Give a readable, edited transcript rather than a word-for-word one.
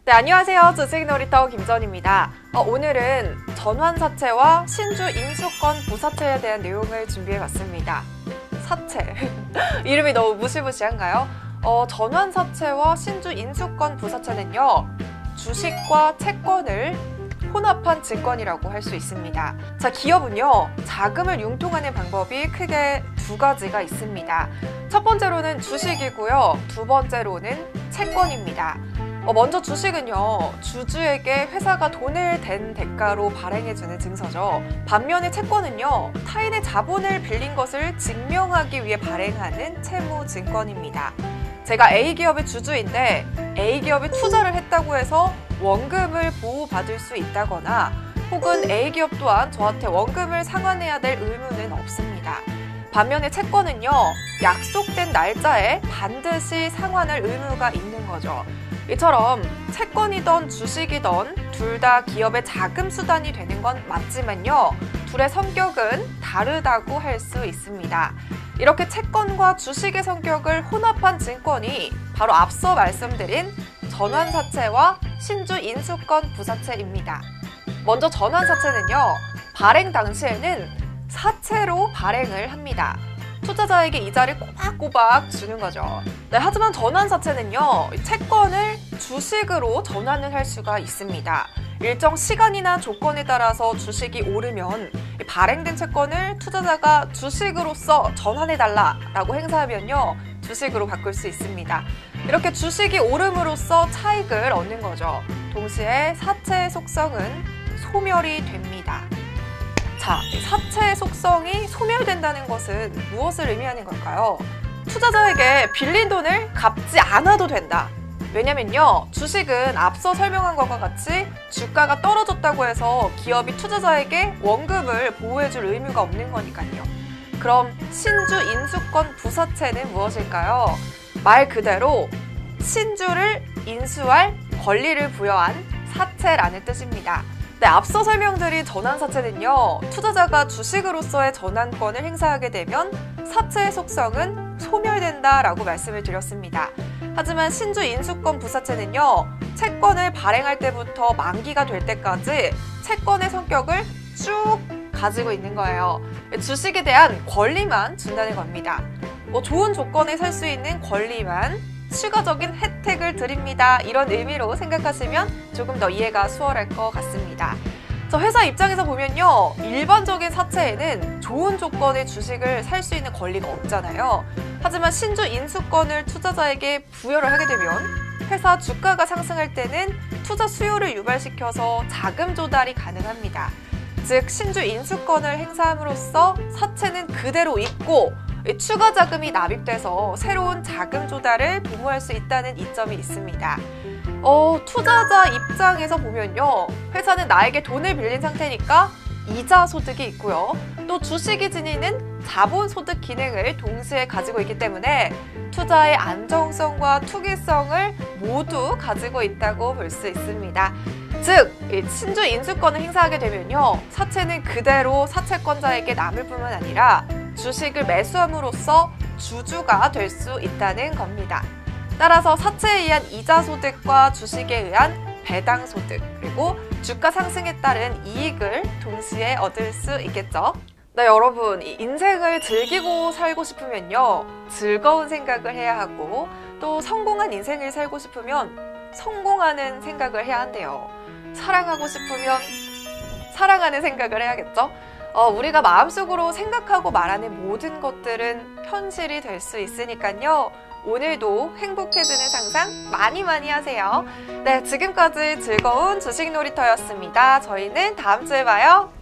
네, 안녕하세요. 주식놀이터 김전입니다. 오늘은 전환사채와 신주 인수권 부사채에 대한 내용을 준비해봤습니다. 사채. 이름이 너무 무시무시한가요? 전환사채와 신주 인수권 부사채는요, 주식과 채권을 혼합한 증권이라고 할 수 있습니다. 자, 기업은요, 자금을 융통하는 방법이 크게 두 가지가 있습니다. 첫 번째로는 주식이고요. 두 번째로는 채권입니다. 먼저 주식은요, 주주에게 회사가 돈을 댄 대가로 발행해주는 증서죠. 반면에 채권은요, 타인의 자본을 빌린 것을 증명하기 위해 발행하는 채무증권입니다. 제가 A기업의 주주인데 A기업에 투자를 했다고 해서 원금을 보호받을 수 있다거나 혹은 A기업 또한 저한테 원금을 상환해야 될 의무는 없습니다. 반면에 채권은요, 약속된 날짜에 반드시 상환할 의무가 있는 거죠. 이처럼 채권이던 주식이던 둘 다 기업의 자금 수단이 되는 건 맞지만요, 둘의 성격은 다르다고 할 수 있습니다. 이렇게 채권과 주식의 성격을 혼합한 증권이 바로 앞서 말씀드린 전환사채와 신주 인수권 부사채입니다. 먼저 전환사채는요, 발행 당시에는 사채로 발행을 합니다. 투자자에게 이자를 꼬박꼬박 주는 거죠. 네, 하지만 전환사채는요, 채권을 주식으로 전환을 할 수가 있습니다. 일정 시간이나 조건에 따라서 주식이 오르면 발행된 채권을 투자자가 주식으로서 전환해달라라고 행사하면요, 주식으로 바꿀 수 있습니다. 이렇게 주식이 오름으로써 차익을 얻는 거죠. 동시에 사채의 속성은 소멸이 됩니다. 자, 사채의 속성이 소멸된다는 것은 무엇을 의미하는 걸까요? 투자자에게 빌린 돈을 갚지 않아도 된다. 왜냐면요, 주식은 앞서 설명한 것과 같이 주가가 떨어졌다고 해서 기업이 투자자에게 원금을 보호해줄 의무가 없는 거니까요. 그럼 신주 인수권 부사채는 무엇일까요? 말 그대로 신주를 인수할 권리를 부여한 사채라는 뜻입니다. 네, 앞서 설명드린 전환사채는요, 투자자가 주식으로서의 전환권을 행사하게 되면 사채의 속성은 소멸된다라고 말씀을 드렸습니다. 하지만 신주 인수권 부사채는요, 채권을 발행할 때부터 만기가 될 때까지 채권의 성격을 쭉 가지고 있는 거예요. 주식에 대한 권리만 준다는 겁니다. 좋은 조건에 살 수 있는 권리만, 추가적인 혜택을 드립니다. 이런 의미로 생각하시면 조금 더 이해가 수월할 것 같습니다. 회사 입장에서 보면요, 일반적인 사채에는 좋은 조건의 주식을 살 수 있는 권리가 없잖아요. 하지만 신주 인수권을 투자자에게 부여를 하게 되면 회사 주가가 상승할 때는 투자 수요를 유발시켜서 자금 조달이 가능합니다. 즉, 신주 인수권을 행사함으로써 사채는 그대로 있고 추가 자금이 납입돼서 새로운 자금 조달을 도모할 수 있다는 이점이 있습니다. 투자자 입장에서 보면요, 회사는 나에게 돈을 빌린 상태니까 이자 소득이 있고요, 또 주식이 지니는 자본 소득 기능을 동시에 가지고 있기 때문에 투자의 안정성과 투기성을 모두 가지고 있다고 볼 수 있습니다. 즉, 신주 인수권을 행사하게 되면요, 사채는 그대로 사채권자에게 남을 뿐만 아니라 주식을 매수함으로써 주주가 될 수 있다는 겁니다. 따라서 사채에 의한 이자 소득과 주식에 의한 배당 소득, 그리고 주가 상승에 따른 이익을 동시에 얻을 수 있겠죠. 네, 여러분, 인생을 즐기고 살고 싶으면요, 즐거운 생각을 해야 하고, 또 성공한 인생을 살고 싶으면 성공하는 생각을 해야 한대요. 사랑하고 싶으면 사랑하는 생각을 해야겠죠? 우리가 마음속으로 생각하고 말하는 모든 것들은 현실이 될 수 있으니까요, 오늘도 행복해지는 상상 많이 하세요. 네, 지금까지 즐거운 주식놀이터였습니다. 저희는 다음 주에 봐요.